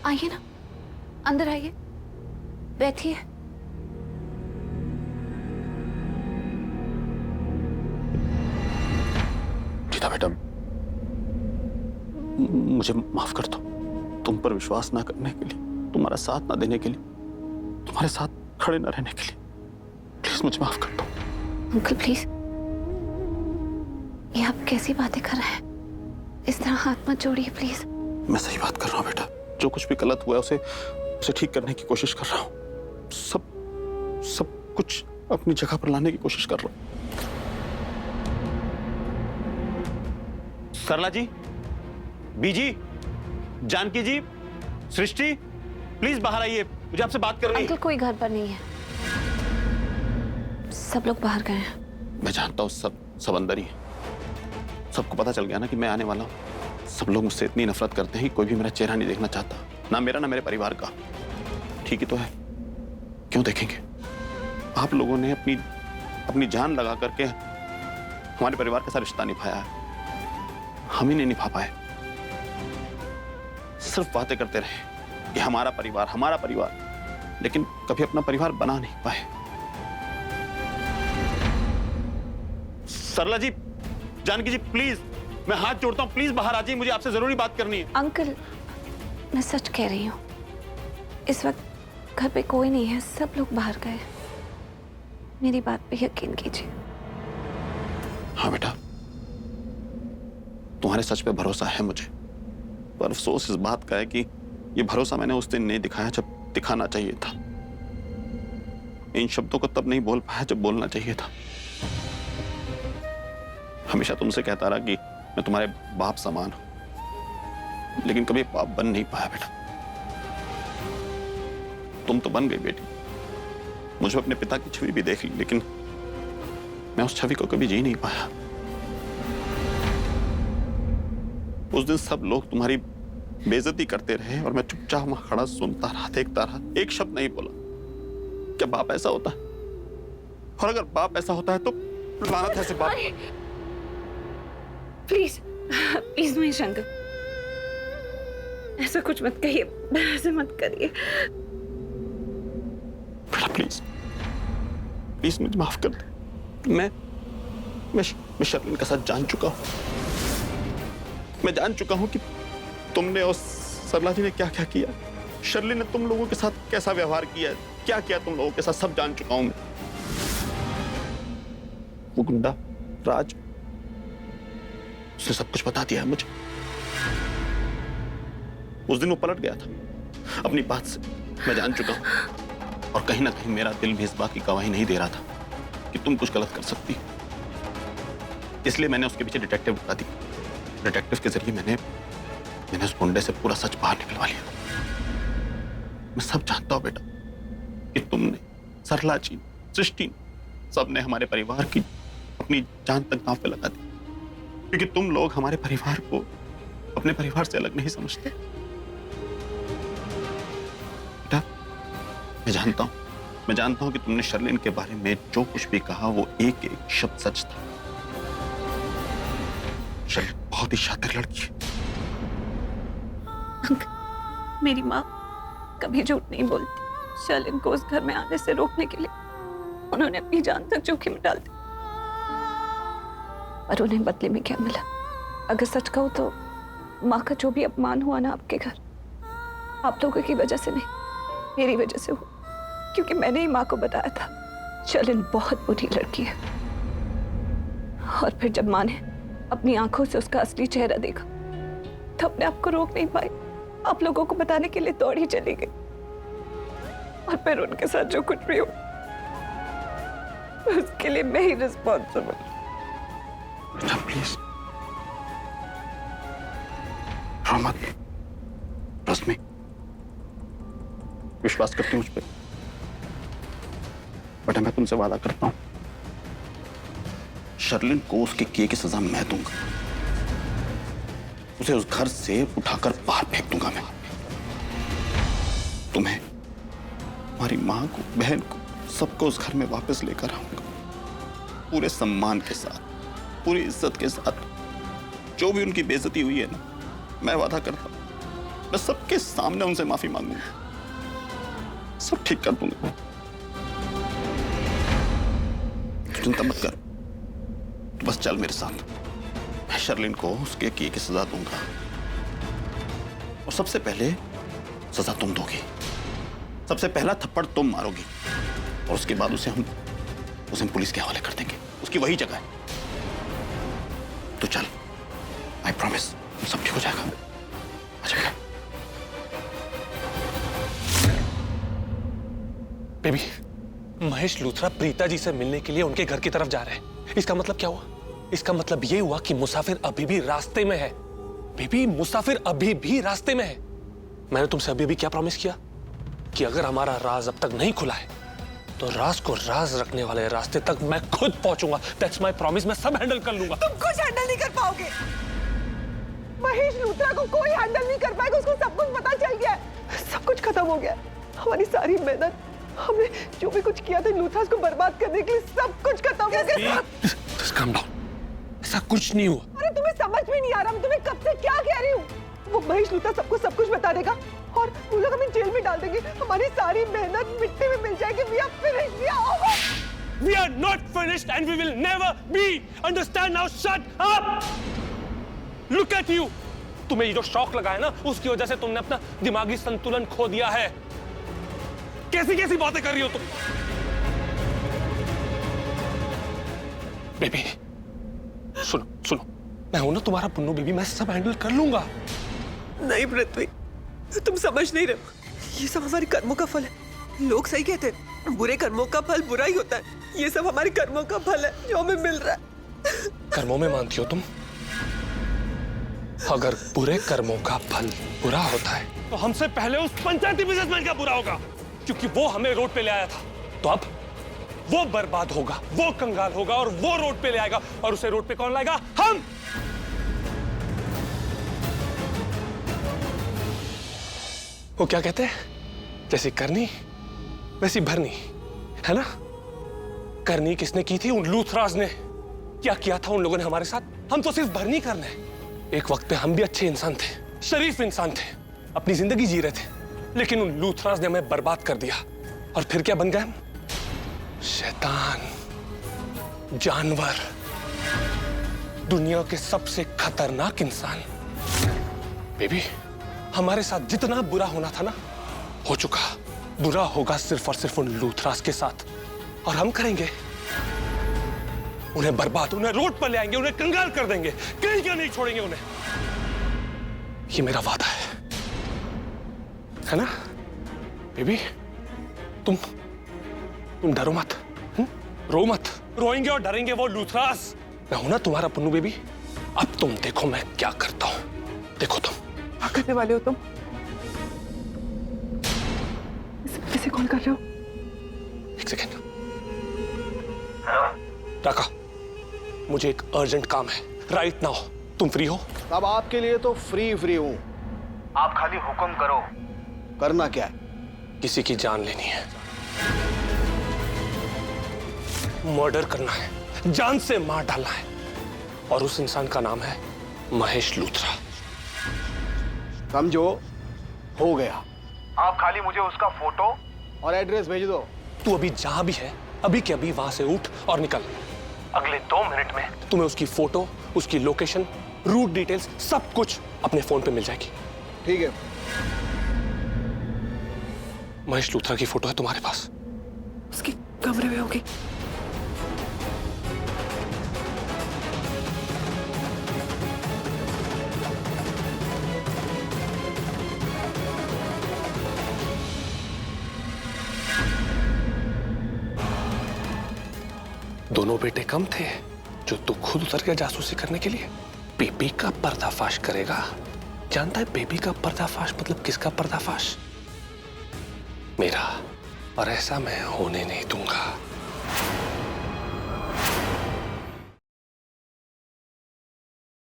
आइए ना, अंदर आइए, बैठिए। गीता बेटा, मुझे माफ कर दो। तुम पर विश्वास ना करने के लिए, तुम्हारा साथ ना देने के लिए, तुम्हारे साथ खड़े ना रहने के लिए, प्लीज मुझे माफ कर दो। अंकल प्लीज, ये आप कैसी बातें कर रहे हैं? इस तरह हाथ मत जोड़िए प्लीज। मैं सही बात कर रहा हूँ बेटा। जो कुछ भी गलत हुआ है उसे ठीक करने की कोशिश कर रहा हूँ। सब कुछ अपनी जगह पर लाने की कोशिश कर रहा हूँ। सरला जी, बीजी, जानकी जी, सृष्टि, प्लीज बाहर आइए, मुझे आपसे बात करनी है। अंकल कोई घर पर नहीं है, सब लोग बाहर गए हैं। मैं जानता हूँ सब अंदर ही है। सबको पता चल गया ना कि मैं आने वाला हूँ। सब लोग मुझसे इतनी नफरत करते हैं कि कोई भी मेरा चेहरा नहीं देखना चाहता, ना मेरा ना मेरे परिवार का। ठीक ही तो है, क्यों देखेंगे? आप लोगों ने अपनी जान लगा करके हमारे परिवार के साथ रिश्ता निभाया है, हम ही नहीं निभा पाए। सिर्फ बातें करते रहे कि हमारा परिवार, लेकिन कभी अपना परिवार बना नहीं पाए। सरला जी, जानकी जी, प्लीज मैं हाथ जोड़ता हूं, प्लीज बाहर आ जाइए, मुझे आपसे जरूरी बात करनी है। अंकल मैं सच कह रही हूँ, इस वक्त घर पे कोई नहीं है, सब लोग बाहर गए। मेरी बात पे यकीन कीजिए। हाँ बेटा, तुम्हारे सच पे भरोसा है मुझे, पर अफसोस इस बात का है कि ये भरोसा मैंने उस दिन नहीं दिखाया जब दिखाना चाहिए था। इन शब्दों को तब नहीं बोल पाया जब बोलना चाहिए था। हमेशा तुमसे कहता रहा कि मैं तुम्हारे बाप समान हूं, लेकिन कभी बाप बन नहीं पाया बेटा। तुम तो बन गई बेटी, मुझे अपने पिता की छवि भी देख ली, लेकिन मैं उस छवि को कभी जी नहीं पाया। उस दिन सब लोग तुम्हारी बेइज्जती करते रहे और मैं चुपचाप वहां खड़ा सुनता रहा, देखता रहा, एक शब्द नहीं बोला। क्या बाप ऐसा होता है? और अगर बाप ऐसा होता है तो लानत है से बाप। प्लीज प्लीज महेश अंकल, ऐसा कुछ मत कहिए, ऐसे मत करिए। बेटा प्लीज प्लीज मुझे माफ कर दे। मैं शर्लिन का साथ जान चुका हूं। मैं जान चुका हूं कि तुमने और सरला जी ने क्या क्या किया। शर्लिन ने तुम लोगों के साथ कैसा व्यवहार किया है, क्या किया तुम लोगों के साथ, सब जान चुका हूं मैं। वो गुंडा राज, उसने सब कुछ बता दिया है मुझे। उस दिन वो पलट गया था अपनी बात से, मैं जान चुका हूं। और कहीं ना कहीं मेरा दिल भी इस बात की गवाही नहीं दे रहा था कि तुम कुछ गलत कर सकती। इसलिए मैंने उसके पीछे डिटेक्टिव बुला दी। डिटेक्टिव के जरिए मैंने उस गुंडे से पूरा सच बाहर निकलवा लिया। मैं सब जानता हूं बेटा कि तुमने, सरला जी, सृष्टि, सबने हमारे परिवार की अपनी जान तक दांव पे लगा दी, क्योंकि तुम लोग हमारे परिवार को अपने परिवार से अलग नहीं समझते। बेटा मैं जानता हूं कि तुमने शर्लिन के बारे में जो कुछ भी कहा वो एक एक शब्द सच था। शर्लिन बहुत ही शातिर लड़की है। मेरी माँ कभी झूठ नहीं बोलती। शर्लिन को उस घर में आने से रोकने के लिए उन्होंने अपनी जान तक जोखिम में डाल दी, पर उन्हें बदले में क्या मिला? अगर सच कहूं तो माँ का जो भी अपमान हुआ ना आपके घर, आप लोगों की वजह से नहीं, मेरी वजह से हुआ, क्योंकि मैंने ही माँ को बताया था शर्लिन बहुत बुरी लड़की है। और फिर जब माँ ने अपनी आंखों से उसका असली चेहरा देखा तो अपने आप को रोक नहीं पाई, आप लोगों को बताने के लिए दौड़ी चली गई। और फिर उनके साथ जो कुछ भी हो उसके लिए मैं ही रिस्पॉन्सिबल। बेटा प्लीज रो मत, ट्रस्ट मी, विश्वास करती मुझ पे। बेटा मैं तुमसे वादा करता हूं, शर्लिन को उसके किए की सजा मैं दूंगा। उसे उस घर से उठाकर बाहर फेंक दूंगा मैं। तुम्हें, हमारी मां को, बहन को, सबको उस घर में वापस लेकर आऊंगा, पूरे सम्मान के साथ, पूरी इज्जत के साथ। जो भी उनकी बेइज्जती हुई है ना, मैं वादा करता हूं मैं सबके सामने उनसे माफी मांगूंगा, सब ठीक कर दूंगा। चिंता मत कर, तू बस चल मेरे साथ। मैं शर्लिन को उसके किए की सजा दूंगा, और सबसे पहले सजा तुम दोगी। सबसे पहला थप्पड़ तुम मारोगी, और उसके बाद उसे हम पुलिस के हवाले कर देंगे। उसकी वही जगह है। तो चल, आई प्रॉमिस सब ठीक हो जाएगा। अच्छा बेटा। बेबी, महेश लूथरा प्रीता जी से मिलने के लिए उनके घर की तरफ जा रहे हैं। इसका मतलब क्या हुआ? इसका मतलब यह हुआ कि मुसाफिर अभी भी रास्ते में है। बेबी, मुसाफिर अभी भी रास्ते में है। मैंने तुमसे अभी भी क्या प्रॉमिस किया कि अगर हमारा राज अब तक नहीं खुला है तो राज को राज रखने वाले रास्ते तक मैं खुद पहुंचूंगा। That's my promise. मैं सब हैंडल कर लूंगा। तुम कुछ हैंडल नहीं कर पाओगे। महेश लूथरा को कोई हैंडल नहीं कर पाएगा। उसको सब कुछ पता चल गया है। सब कुछ खत्म हो गया। हमारी सारी मेहनत, हमने जो भी कुछ किया था लूथरा को बर्बाद करने के लिए, सब कुछ खत्म हो गया। Just calm down। ऐसा कुछ नहीं हुआ। अरे तुम्हें समझ में नहीं आ रहा मैं तुम्हें कब से क्या कह रही हूँ। वो महेश लूथरा सबको सब कुछ बता देगा और वो लोग हमें जेल में डाल देंगे। हमारी सारी मेहनत मिट्टी में मिल जाएगी। We are finished, we are over। We are not finished and we will never be. Understand now? Shut up! Look at you. तुम्हें ये जो शौक लगा है ना, उसकी वजह से तुमने अपना दिमागी संतुलन खो दिया है। कैसी कैसी बातें कर रही हो तुम? बेबी, सुनो सुनो, मैं हूं ना तुम्हारा पुन्नू बेबी। मैं सब हैंडल कर लूंगा। नहीं पृथ्वी, तुम समझ नहीं रहे। ये सब हमारे कर्मों का फल है। लोग सही कहते हैं, बुरे कर्मों का फल बुरा ही होता है। ये सब हमारे कर्मों का फल है जो हमें मिल रहा है। कर्मों में मानती हो तुम? अगर बुरे कर्मों का फल बुरा होता है तो हमसे पहले उस पंचायती बिजनेसमैन का बुरा होगा, क्योंकि वो हमें रोड पे ले आया था। तो अब वो बर्बाद होगा, वो कंगाल होगा और वो रोड पे ले आएगा। और उसे रोड पे कौन लाएगा? हम। वो क्या कहते हैं, जैसी करनी वैसी भरनी, है ना? करनी किसने की थी? उन लूथराज ने। क्या किया था उन लोगों ने हमारे साथ? हम तो सिर्फ भरनी करने। एक वक्त पे हम भी अच्छे इंसान थे, शरीफ इंसान थे, अपनी जिंदगी जी रहे थे, लेकिन उन लूथराज ने हमें बर्बाद कर दिया। और फिर क्या बन गए हम? शैतान, जानवर, दुनिया के सबसे खतरनाक इंसान। बेबी, हमारे साथ जितना बुरा होना था ना, हो चुका। बुरा होगा सिर्फ और सिर्फ उन लूथराज के साथ, और हम करेंगे उन्हें बर्बाद। उन्हें रोड पर ले आएंगे, उन्हें कंगाल कर देंगे, कहीं का नहीं छोड़ेंगे उन्हें। ये मेरा वादा है ना बेबी? तुम डरो मत, रो मत। रोएंगे और डरेंगे वो लूथराज। मैं हूं ना तुम्हारा पुन्नू बेबी। अब तुम देखो मैं क्या करता हूं। देखो तुम क्या करने वाले हो तुम? किसे कॉल कर रहे हो? एक सेकेंड। राका, मुझे एक अर्जेंट काम है राइट नाउ। तुम फ्री हो? अब आपके लिए तो फ्री हूं। आप खाली हुक्म करो। करना क्या है? किसी की जान लेनी है, मर्डर करना है, जान से मार डालना है। और उस इंसान का नाम है महेश लूथरा। समझो, हो गया। आप खाली मुझे उसका फोटो और एड्रेस भेज दो। तू अभी जहां भी है, अभी के अभी वहां से उठ और निकल। अगले 2 मिनट में तुम्हें उसकी फोटो, उसकी लोकेशन, रूट डिटेल्स सब कुछ अपने फोन पे मिल जाएगी। ठीक है। महेश लूथरा की फोटो है तुम्हारे पास? उसके कमरे में होगी। दोनों बेटे कम थे जो तू खुद उतर गया जासूसी करने के लिए। बेबी का पर्दाफाश करेगा। जानता है बेबी का पर्दाफाश मतलब किसका पर्दाफाश? मेरा। और ऐसा मैं होने नहीं दूंगा।